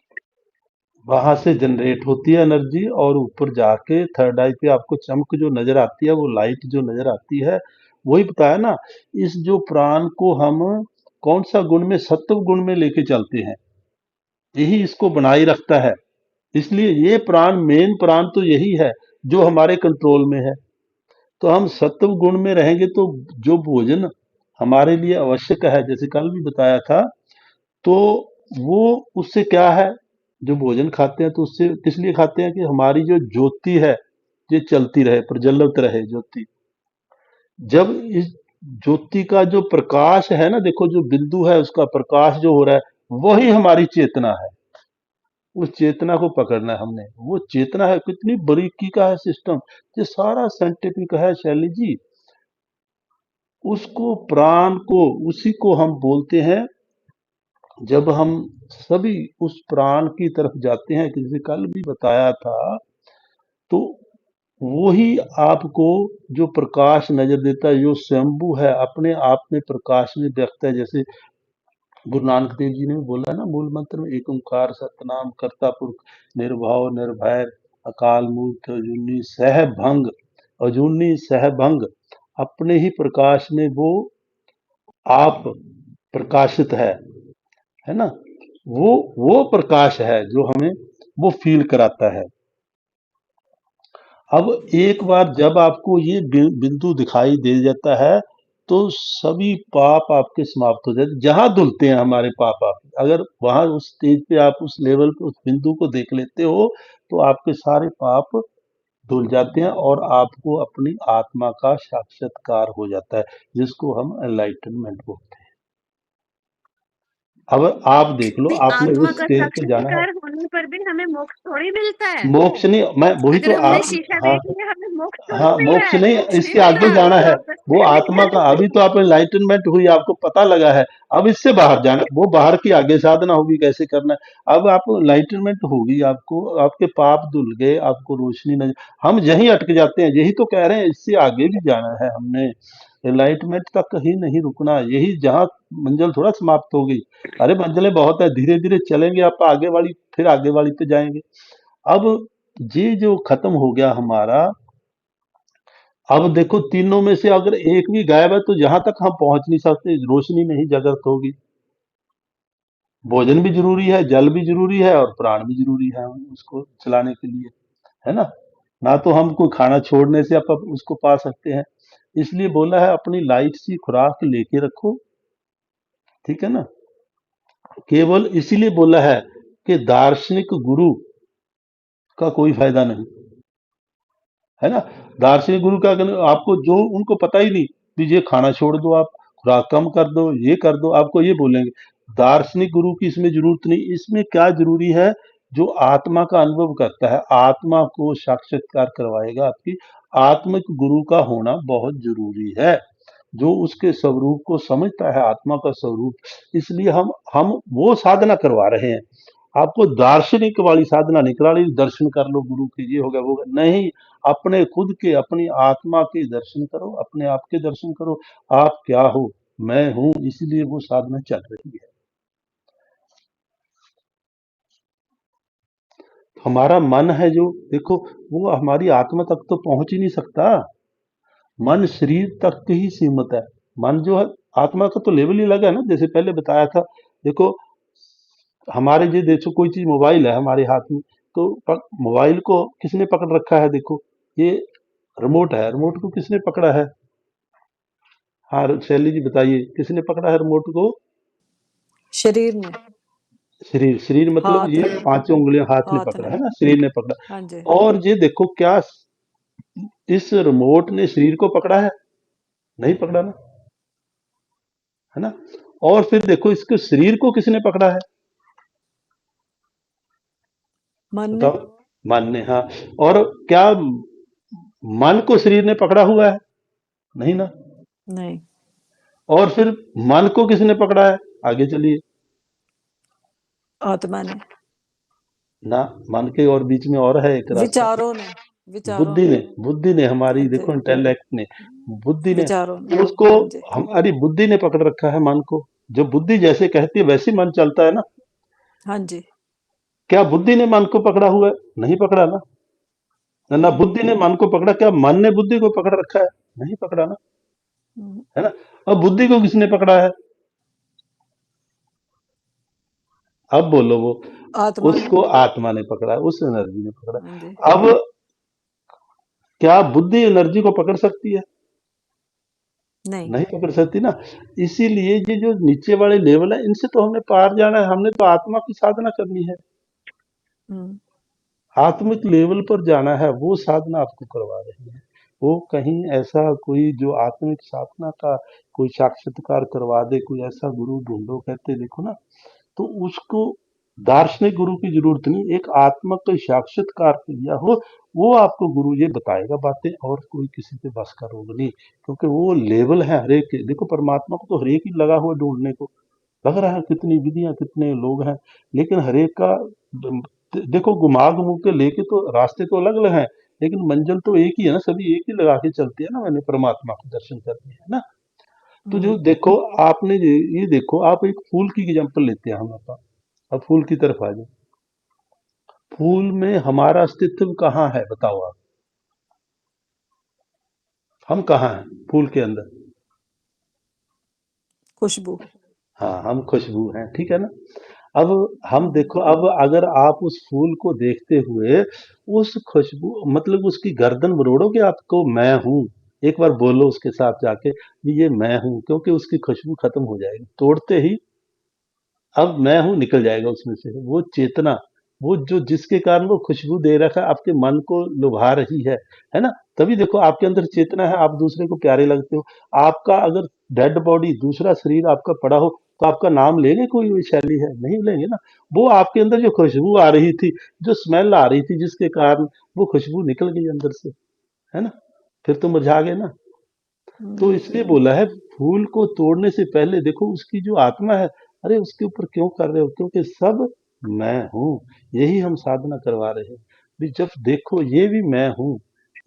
वहां से जनरेट होती है एनर्जी, और ऊपर जाके थर्ड आई पे आपको चमक जो नजर आती है, वो लाइट जो नजर आती है, वही बताया ना। इस जो प्राण को हम कौन सा गुण में, सत्व गुण में लेके चलते हैं, यही इसको बनाए रखता है। इसलिए ये प्राण, मेन प्राण तो यही है जो हमारे कंट्रोल में है। तो हम सत्व गुण में रहेंगे तो जो भोजन हमारे लिए आवश्यक है, जैसे कल भी बताया था, तो वो उससे क्या है, जो भोजन खाते हैं तो उससे किस लिए खाते हैं कि हमारी जो ज्योति है ये चलती रहे, प्रज्वलित रहे ज्योति। जब इस ज्योति का जो प्रकाश है ना, देखो जो बिंदु है उसका प्रकाश जो हो रहा है वही हमारी चेतना है। उस चेतना को पकड़ना है हमने, वो चेतना है, कितनी बारीकी का है सिस्टम, ये सारा साइंटिफिक है शैली जी। उसको, प्राण को, उसी को हम बोलते हैं। जब हम सभी उस प्राण की तरफ जाते हैं, जैसे कल भी बताया था, तो वही आपको जो प्रकाश नजर देता है, जो स्वयंभू है, अपने आप में प्रकाश में व्यक्त है। जैसे गुरु नानक देव जी ने भी बोला ना मूल मंत्र में, एक ओंकार सतनाम करता पुरख निर्भव निर्भय अकाल मूर्त अजूनी सहभंग। अजूनी सहभंग, अपने ही प्रकाश में वो आप प्रकाशित है ना। वो प्रकाश है जो हमें वो फील कराता है। अब एक बार जब आपको ये बिंदु दिखाई दे जाता है, तो सभी पाप आपके समाप्त हो जाते, जहां धुलते हैं हमारे पाप। आप अगर वहां उस स्टेज पे आप उस लेवल पे उस बिंदु को देख लेते हो, तो आपके सारे पाप धुल जाते हैं और आपको अपनी आत्मा का साक्षात्कार हो जाता है, जिसको हम एनलाइटनमेंट बोलते हैं। अब आप देख लो,
नहीं,
आपने
आत्मा
उस
का
स्टेज पे जाना है।
साक्षात्कार होने पर भी हमें मोक्ष थोड़ी मिलता है।
मोक्ष नहीं, मैं वही
अगर
तो
हमने
आप,
शीशा
हाँ,
देख लिया, हमें मोक्ष थोड़ी
हाँ,
मिल रहा
मोक्ष
है,
नहीं,
मोक्ष नहीं
इसके
मिल
आगे
रहा,
जाना
वो तो
है।
आप बस
वो
कह रहे
आत्मा का,
हैं।
अभी तो आप एनलाइटनमेंट हुई, आपको पता लगा है। अब इससे बाहर जाना, वो बाहर की आगे साधना होगी, कैसे करना है। अब आप एनलाइटनमेंट होगी, आपको आपके पाप धुल गए, आपको रोशनी नजर, हम यहीं अटक जाते हैं। यही तो कह रहे हैं, इससे आगे भी जाना है हमने, एनलाइटमेंट तक कहीं नहीं रुकना। यही जहाँ मंजिल थोड़ा समाप्त हो गई, अरे मंजिलें बहुत है, धीरे धीरे चलेंगे आप आगे वाली, फिर आगे वाली पे जाएंगे। अब ये जो खत्म हो गया हमारा, अब देखो तीनों में से अगर एक भी गायब है तो जहां तक हम पहुंच नहीं सकते, रोशनी नहीं जागृत होगी। भोजन भी जरूरी है, जल भी जरूरी है और प्राण भी जरूरी है उसको चलाने के लिए, है ना। ना तो हम कोई खाना छोड़ने से आप उसको पा सकते हैं। इसलिए बोला है अपनी लाइट सी खुराक लेके रखो, ठीक है ना। केवल इसीलिए बोला है कि दार्शनिक गुरु का कोई फायदा नहीं, है ना। दार्शनिक गुरु का आपको जो उनको पता ही नहीं कि ये खाना छोड़ दो, आप खुराक कम कर दो, ये कर दो, आपको ये बोलेंगे। दार्शनिक गुरु की इसमें जरूरत नहीं। इसमें क्या जरूरी है, जो आत्मा का अनुभव करता है, आत्मा को साक्षात्कार करवाएगा आपकी, आत्मिक गुरु का होना बहुत जरूरी है, जो उसके स्वरूप को समझता है, आत्मा का स्वरूप। इसलिए हम वो साधना करवा रहे हैं। आपको दार्शनिक वाली साधना नहीं करा रही, दर्शन कर लो गुरु के, ये हो गया वो हो गया, नहीं। अपने खुद के, अपनी आत्मा के दर्शन करो, अपने आप के दर्शन करो। आप क्या हो, मैं हूं, इसलिए वो साधना चल रही है। हमारा मन है जो, देखो, वो हमारी आत्मा तक तो पहुंच ही नहीं सकता। मन शरीर तक ही सीमित है। मन जो है, आत्मा का तो लेवल ही अलग है ना, जैसे पहले बताया था। देखो, हमारे ये देखो, कोई चीज मोबाइल है हमारे हाथ में, तो मोबाइल को किसने पकड़ रखा है, देखो, ये रिमोट है, रिमोट को किसने पकड़ा है। हाँ शैली जी बताइए, किसने पकड़ा है रिमोट को।
शरीर ने,
शरीर, शरीर मतलब
हाथ
ये
ने,
पांचों उंगलियां हाथ ने
हाथ
पकड़ा
ने।
है ना, शरीर ने पकड़ा।
हाँ जी।
और ये देखो, क्या इस रिमोट ने शरीर को पकड़ा है, नहीं पकड़ा ना, है ना। और फिर देखो, इसके शरीर को किसने पकड़ा है,
मन ने।
बताओ। मन ने, हाँ। और क्या मन को शरीर ने पकड़ा हुआ है, नहीं ना।
नहीं।
और फिर मन को किसने पकड़ा है, आगे चलिए।
आत्मा ने।
ना, मन के और बीच में और है एक रास्ता।
विचारों ने, विचारों
बुद्धि
ने।
ने, बुद्धि ने,
हाँ
हमारी
जी,
देखो इंटेलेक्ट ने, बुद्धि ने,
विचारों ने।
उसको,
हाँ जी।
हमारी बुद्धि ने पकड़ रखा है मन को। जो बुद्धि जैसे कहती है वैसे ही मन चलता है ना।
हाँ जी।
क्या बुद्धि ने मन को पकड़ा हुआ है, नहीं पकड़ा ना। ना बुद्धि ने मन को पकड़ा, क्या मन ने बुद्धि को पकड़ रखा है, नहीं पकड़ा ना,
हम्म,
है ना। अब बुद्धि को किसने पकड़ा है, अब बोलो वो,
आत्मा ने।
उसको आत्मा ने पकड़ा है, उस एनर्जी ने पकड़ा।
हाँ जी।
अब क्या बुद्धि एनर्जी को पकड़ सकती है,
नहीं।
नहीं पकड़ सकती ना। इसीलिए ये जो नीचे वाले लेवल है, इनसे तो हमने पार जाना है, हमने तो आत्मा की साधना करनी है,
हम्म,
आत्मिक लेवल पर जाना है, वो साधना आपको करवा रही है। वो कहीं ऐसा कोई जो आत्मिक साधना का कोई साक्षात्कार करवा दे, कोई ऐसा गुरु ढूंढो, कहते देखो ना, तो उसको दार्शनिक गुरु की जरूरत नहीं, एक आत्मा का साक्षात्कार किया हो, वो आपको गुरु ये बताएगा बातें, और कोई किसी के बस का रोग नहीं। क्योंकि वो लेवल है हरेक के, देखो परमात्मा को तो हरेक ही लगा हुआ ढूंढने को, लग रहा है कितनी विधियां, कितने लोग हैं, लेकिन हरेक का देखो, घुमा घुमू के लेके तो रास्ते तो अलग अलग हैं, लेकिन मंजिल तो एक ही है ना, सभी एक ही लगा के चलते हैं ना, मैंने परमात्मा के दर्शन करने हैं ना। तो जो
हम्म।
देखो, आपने ये देखो, आप एक फूल की एग्जांपल लेते हैं हम, अब फूल की तरफ आ जाए। फूल में हमारा अस्तित्व कहाँ है, बताओ आप, हम कहाँ हैं फूल के अंदर।
खुशबू।
हाँ, हम खुशबू हैं, ठीक है ना। अब हम देखो, अब अगर आप उस फूल को देखते हुए उस खुशबू, मतलब उसकी गर्दन मरोड़ोगे, आपको मैं हूं, एक बार बोलो उसके साथ जाके, ये मैं हूं, क्योंकि उसकी खुशबू खत्म हो जाएगी तोड़ते ही। अब मैं हूँ निकल जाएगा उसमें से, वो चेतना, वो जो जिसके कारण वो खुशबू दे रखा है, आपके मन को लुभा रही है ना। तभी देखो, आपके अंदर चेतना है, आप दूसरे को प्यारे लगते हो। आपका अगर डेड बॉडी, दूसरा शरीर आपका पड़ा हो, तो आपका नाम लेंगे कोई वैशाली है, नहीं लेंगे ना। वो आपके अंदर जो खुशबू आ रही थी, जो स्मेल आ रही थी, जिसके कारण वो खुशबू निकल गई अंदर से, है ना, फिर तो मुरझा गए ना। तो
हम्म,
इसलिए बोला है, फूल को तोड़ने से पहले देखो उसकी जो आत्मा है, अरे उसके ऊपर क्यों कर रहे हो, क्योंकि सब मैं हूँ। यही हम साधना करवा रहे हैं भी, जब देखो ये भी मैं हूँ,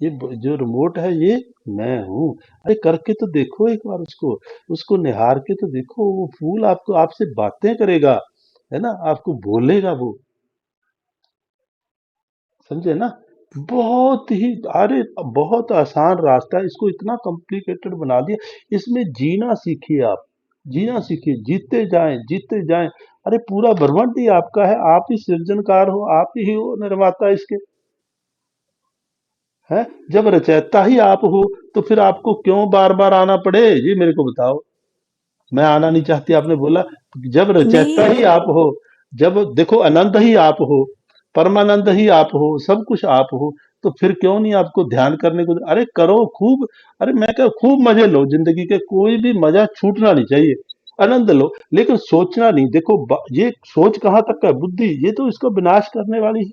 ये जो रिमोट है ये मैं हूँ। अरे करके तो देखो एक बार उसको, उसको निहार के तो देखो, वो फूल आपको, आपसे बातें करेगा, है ना, आपको बोलेगा वो, समझे ना। बहुत ही, अरे बहुत आसान रास्ता है, इसको इतना कॉम्प्लिकेटेड बना दिया। इसमें जीना सीखिए आप, जीना सीखिए, जीते जाएं जीते जाएं। अरे पूरा ब्रह्मांड ही आपका है, आप ही सृजनकार हो, आप ही हो निर्माता इसके, है। जब रचयिता ही आप हो तो फिर आपको क्यों बार बार आना पड़े, ये मेरे को बताओ। मैं आना नहीं चाहती आपने बोला, जब रचयिता
नहीं
ही आप हो, जब देखो अनंत ही आप हो, परमानंद ही आप हो, सब कुछ आप हो, तो फिर क्यों नहीं आपको ध्यान करने को, अरे करो खूब। अरे मैं कह खूब मजे लो जिंदगी के, कोई भी मजा छूटना नहीं चाहिए, आनंद लो, लेकिन सोचना नहीं। देखो ये सोच कहाँ तक है, बुद्धि ये तो इसको विनाश करने वाली है।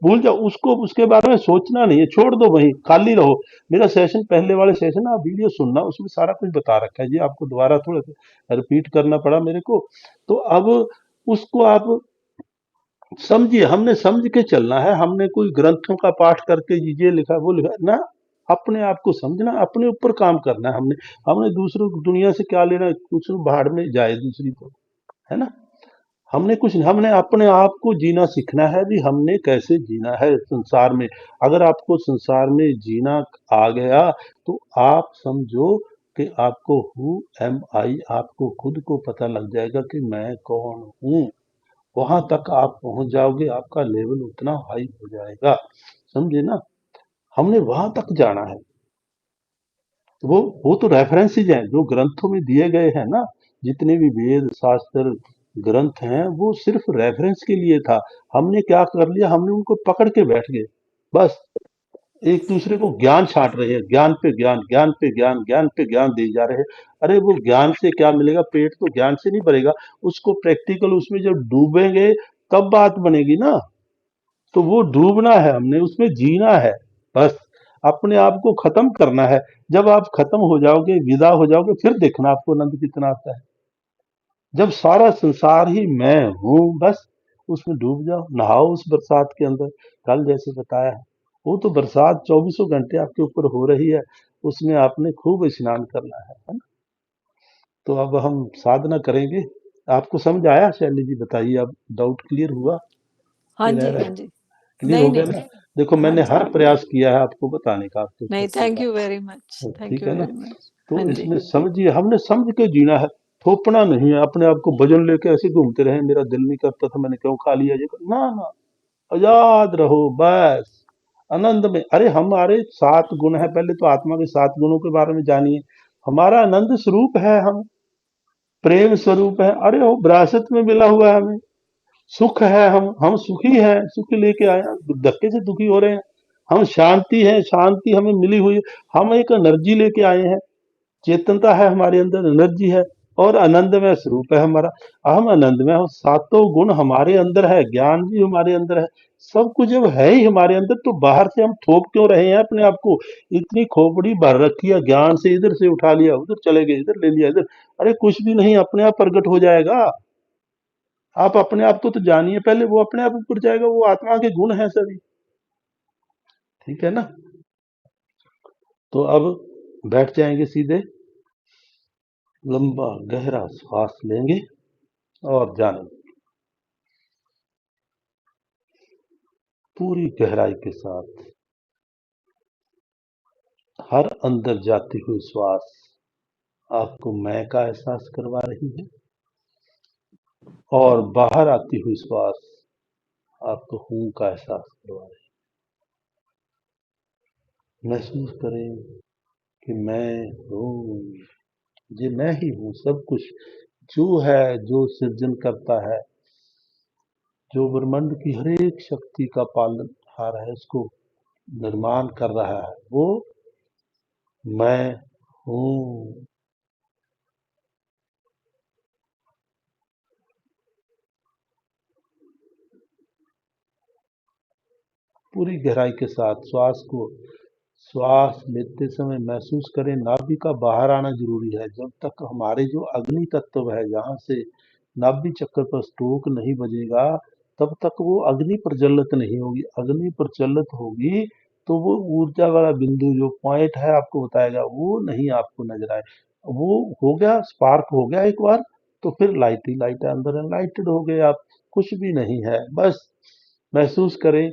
भूल जाओ उसको, उसके बारे में सोचना नहीं है, छोड़ दो, वहीं खाली रहो। मेरा सेशन, पहले वाले सेशन आप वीडियो सुनना, उसमें सारा कुछ बता रखा है जी, आपको दोबारा थोड़ा रिपीट करना पड़ा मेरे को। तो अब उसको आप समझिए, हमने समझ के चलना है, हमने कोई ग्रंथों का पाठ करके ये लिखा वो लिखा ना, अपने आप को समझना, अपने ऊपर काम करना है हमने। हमने दूसरों दुनिया से क्या लेना, कुछ भाड़ में जाए दूसरी तो, है ना। हमने कुछ नहीं, हमने अपने आप को जीना सीखना है भी, हमने कैसे जीना है संसार में। अगर आपको संसार में जीना आ गया तो आप समझो कि आपको हु एम आई, आपको खुद को पता लग जाएगा कि मैं कौन हूँ। वहां तक आप पहुंच जाओगे, आपका लेवल उतना हाई हो जाएगा, समझे ना। हमने वहां तक जाना है। वो तो रेफरेंसेज हैं जो ग्रंथों में दिए गए हैं ना, जितने भी वेद शास्त्र ग्रंथ हैं वो सिर्फ रेफरेंस के लिए था। हमने क्या कर लिया, हमने उनको पकड़ के बैठ गए, बस एक दूसरे को ज्ञान छांट रहे हैं, ज्ञान पे ज्ञान, ज्ञान पे ज्ञान, ज्ञान पे ज्ञान दिए जा रहे हैं। अरे वो ज्ञान से क्या मिलेगा, पेट तो ज्ञान से नहीं भरेगा। उसको प्रैक्टिकल उसमें जब डूबेंगे तब बात बनेगी ना। तो वो डूबना है, हमने उसमें जीना है, बस अपने आप को खत्म करना है। जब आप खत्म हो जाओगे, विदा हो जाओगे, फिर देखना आपको आनंद कितना आता है। जब सारा संसार ही मैं हूँ, बस उसमें डूब जाओ, नहाओ उस बरसात के अंदर। कल जैसे बताया है, वो तो बरसात चौबीसों घंटे आपके ऊपर हो रही है, उसमें आपने खूब स्नान करना है ना। तो अब हम साधना करेंगे। आपको समझ आया शैली जी, बताइए, अब डाउट क्लियर हुआ
हाँ
कि रह
जी, हाँ
रहे,
जी।
क्लियर
नहीं,
हो गया
नहीं।
ना। देखो
हाँ
मैंने
जी।
हर प्रयास किया है आपको बताने का, आपके
नहीं,
प्रश्नों
थैंक
का।
यू वेरी मच, थैंक
ठीक
यू
है ना।
Very much.
तो
हाँ जी।
इसमें समझिए, हमने समझ के जीना है, थोपना नहीं है अपने आप को, वजन लेके ऐसे घूमते रहे, मेरा दिल नहीं करता था मैंने क्यों खा लिया ये, ना ना, आजाद रहो बस, आनंद में। अरे हमारे 7 गुण है, पहले तो आत्मा के 7 गुणों के बारे में जानिए। हमारा आनंद स्वरूप है, हम प्रेम स्वरूप है, अरे वो विरासत में मिला हुआ है हमें। सुख है, हम सुखी हैं, सुख लेके आए हैं, धक्के से दुखी हो रहे हैं। हम शांति है, शांति हमें मिली हुई है। हम एक एनर्जी लेके आए हैं, चेतनता है हमारे अंदर, एनर्जी है, और आनंदमय स्वरूप है हमारा। हम आनंदमय, हम 7 गुण हमारे अंदर है, ज्ञान भी हमारे अंदर है, सब कुछ जब है ही हमारे अंदर, तो बाहर से हम थोप क्यों रहे हैं अपने आप को। इतनी खोपड़ी भर रखी है ज्ञान से, इधर से उठा लिया उधर चले गए, इधर ले लिया इधर। अरे कुछ भी नहीं, अपने आप प्रकट हो जाएगा। आप अपने आप को तो जानिए पहले, वो अपने आप ऊपर जाएगा, वो आत्मा के गुण हैं सभी, ठीक है ना। तो अब बैठ जाएंगे सीधे, लंबा गहरा श्वास लेंगे और जानेंगे पूरी गहराई के साथ। हर अंदर जाती हुई श्वास आपको मैं का एहसास करवा रही है, और बाहर आती हुई श्वास आपको हूं का एहसास करवा रही है। महसूस करें कि मैं हूँ, ये मैं ही हूँ, सब कुछ जो है, जो सृजन करता है, जो ब्रह्मांड की हर एक शक्ति का पालनहार है, उसको निर्माण कर रहा है, वो मैं हूँ। पूरी गहराई के साथ श्वास लेते समय महसूस करें, नाभि का बाहर आना जरूरी है। जब तक हमारे जो अग्नि तत्व है, जहाँ से नाभि चक्र पर स्ट्रोक नहीं बजेगा, तब तक वो अग्नि प्रज्वलित नहीं होगी। अग्नि प्रज्वलित होगी तो वो ऊर्जा वाला बिंदु जो पॉइंट है आपको बताएगा, वो नहीं आपको नजर आए। वो हो गया, स्पार्क हो गया एक बार, तो फिर लाइट ही लाइट है, अंदर एनलाइटेड हो गए आप, कुछ भी नहीं है। बस महसूस करें,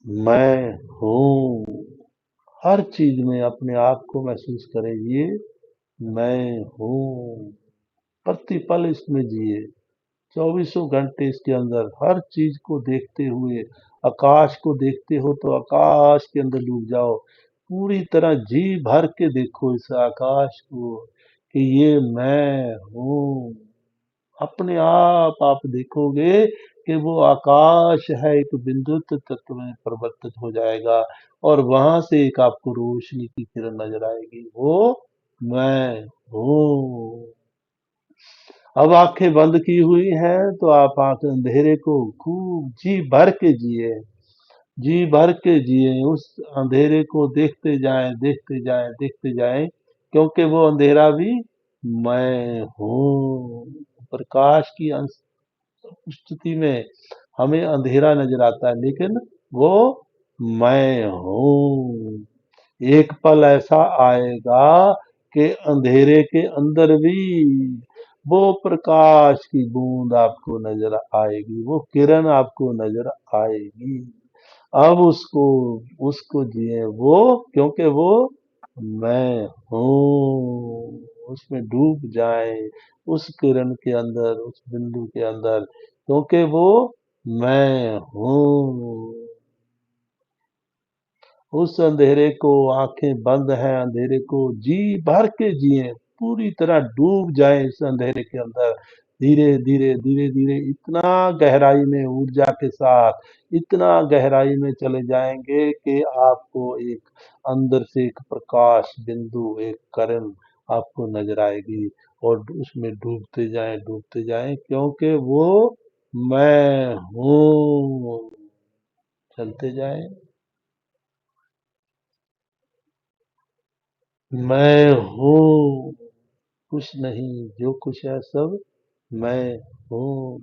मैं हूँ। हर चीज में अपने आप को महसूस करें, ये मैं हूँ। प्रतिपल इसमें जिए, चौबीसों घंटे इसके अंदर हर चीज को देखते हुए। आकाश को देखते हो तो आकाश के अंदर डूब जाओ, पूरी तरह जी भर के देखो इस आकाश को कि ये मैं हूँ। अपने आप देखोगे कि वो आकाश है एक विद्युत तत्व में परिवर्तित हो जाएगा, और वहां से एक आपको रोशनी की किरण नजर आएगी, वो मैं हूँ। अब आंखें बंद की हुई हैं तो आप आंख अंधेरे को खूब जी भर के जिए, जी भर के जिए, उस अंधेरे को देखते जाएं, देखते जाएं, देखते जाएं, क्योंकि वो अंधेरा भी मैं हूँ। प्रकाश की स्थिति में हमें अंधेरा नजर आता है, लेकिन वो मैं हूँ। एक पल ऐसा आएगा कि अंधेरे के अंदर भी वो प्रकाश की बूंद आपको नजर आएगी, वो किरण आपको नजर आएगी। अब उसको उसको जिए वो, क्योंकि वो मैं हूँ। उसमें डूब जाए, उस किरण के अंदर, उस बिंदु के अंदर, क्योंकि वो मैं हूँ। उस अंधेरे को, आंखें बंद हैं, अंधेरे को जी भर के जिए, पूरी तरह डूब जाए इस अंधेरे के अंदर, धीरे धीरे धीरे धीरे, इतना गहराई में ऊर्जा के साथ, इतना गहराई में चले जाएंगे कि आपको एक अंदर से एक प्रकाश बिंदु, एक किरण आपको नजर आएगी, और उसमें डूबते जाएं, क्योंकि वो मैं हूँ। चलते जाएं। मैं हूँ, कुछ नहीं, जो कुछ है सब मैं हूँ।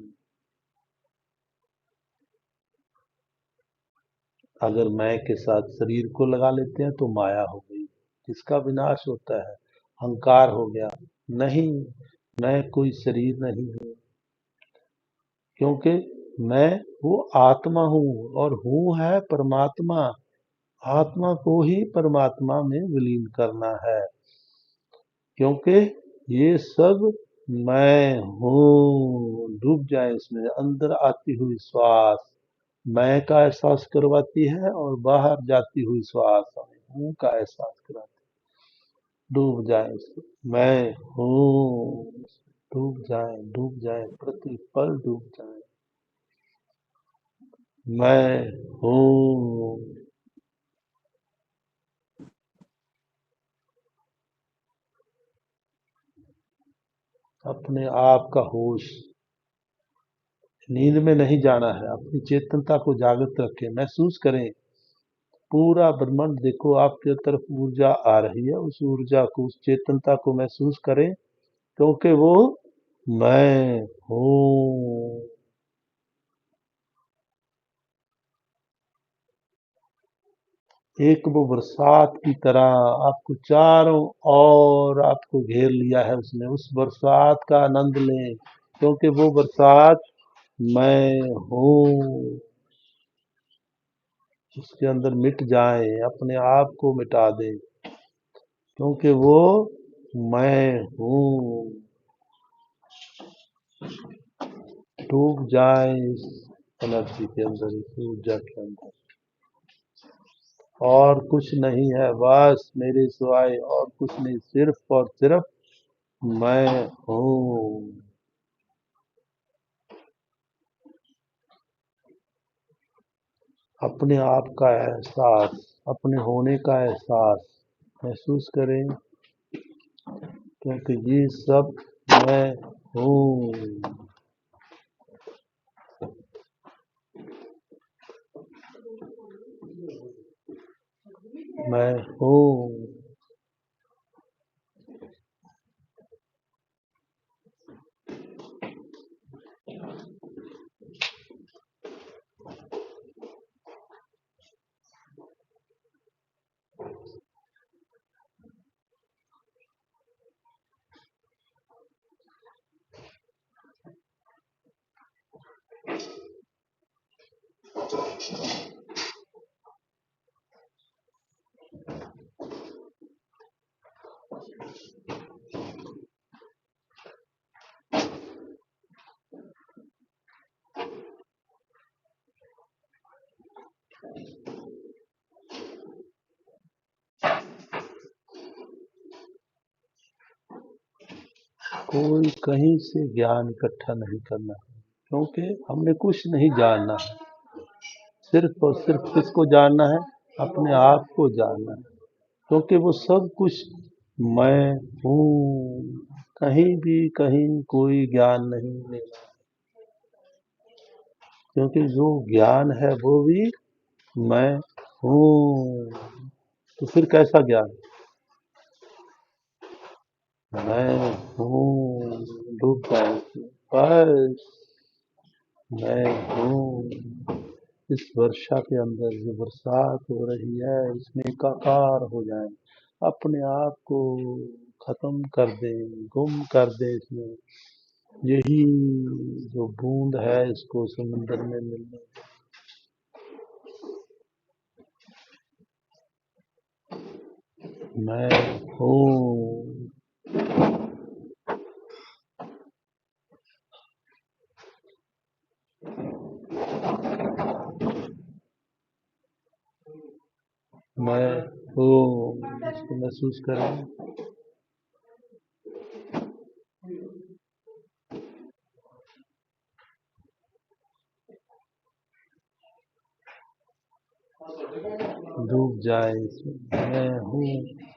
अगर मैं के साथ शरीर को लगा लेते हैं तो माया हो गई, जिसका विनाश होता है, अहंकार हो गया। नहीं, मैं कोई शरीर नहीं हूँ, क्योंकि मैं वो आत्मा हूँ, और हूँ है परमात्मा। आत्मा को ही परमात्मा में विलीन करना है, क्योंकि ये सब मैं हूँ। डूब जाए इसमें, अंदर आती हुई श्वास मैं का एहसास करवाती है, और बाहर जाती हुई श्वास हमें हूँ का एहसास कराती है। डूब जाए इसमें, मैं हूँ। डूब जाए, प्रति पल डूब जाए, मैं हूँ। अपने आप का होश, नींद में नहीं जाना है, अपनी चेतनता को जागृत रखें, महसूस करें, पूरा ब्रह्मांड देखो, आपके तरफ ऊर्जा आ रही है, उस ऊर्जा को, उस चेतनता को महसूस करें, क्योंकि वो मैं हूँ। एक वो बरसात की तरह आपको चारों ओर आपको घेर लिया है उसने, उस बरसात का आनंद लें, क्योंकि वो बरसात मैं हूँ। उसके अंदर मिट जाए, अपने आप को मिटा दें, क्योंकि वो मैं हूँ। डूब जाए इस एनर्जी के अंदर, इस ऊर्जा के अंदर, और कुछ नहीं है, बस मेरे सिवाय और कुछ नहीं, सिर्फ और सिर्फ मैं हूँ। अपने आप का एहसास, अपने होने का एहसास महसूस करें, क्योंकि ये सब मैं हूँ। मैं हूँ। कोई कहीं से ज्ञान इकट्ठा नहीं करना है, क्योंकि हमने कुछ नहीं जानना है। सिर्फ और सिर्फ किसको जानना है? अपने आप को जानना है, क्योंकि वो सब कुछ मैं हूँ। कहीं भी कहीं कोई ज्ञान नहीं लेना, क्योंकि जो ज्ञान है वो भी मैं हूँ। तो फिर कैसा ज्ञान? मैं हूँ, डूब जाए इसमें। बस मैं हूँ। इस वर्षा के अंदर जो बरसात हो रही है इसमें एकाकार हो जाए, अपने आप को खत्म कर दे, गुम कर दे इसमें। यही जो बूंद है इसको समुद्र में मिलने। मैं हूँ। मैं हूँ, इसको महसूस करें। डूब जाए इसमें। मैं हूँ।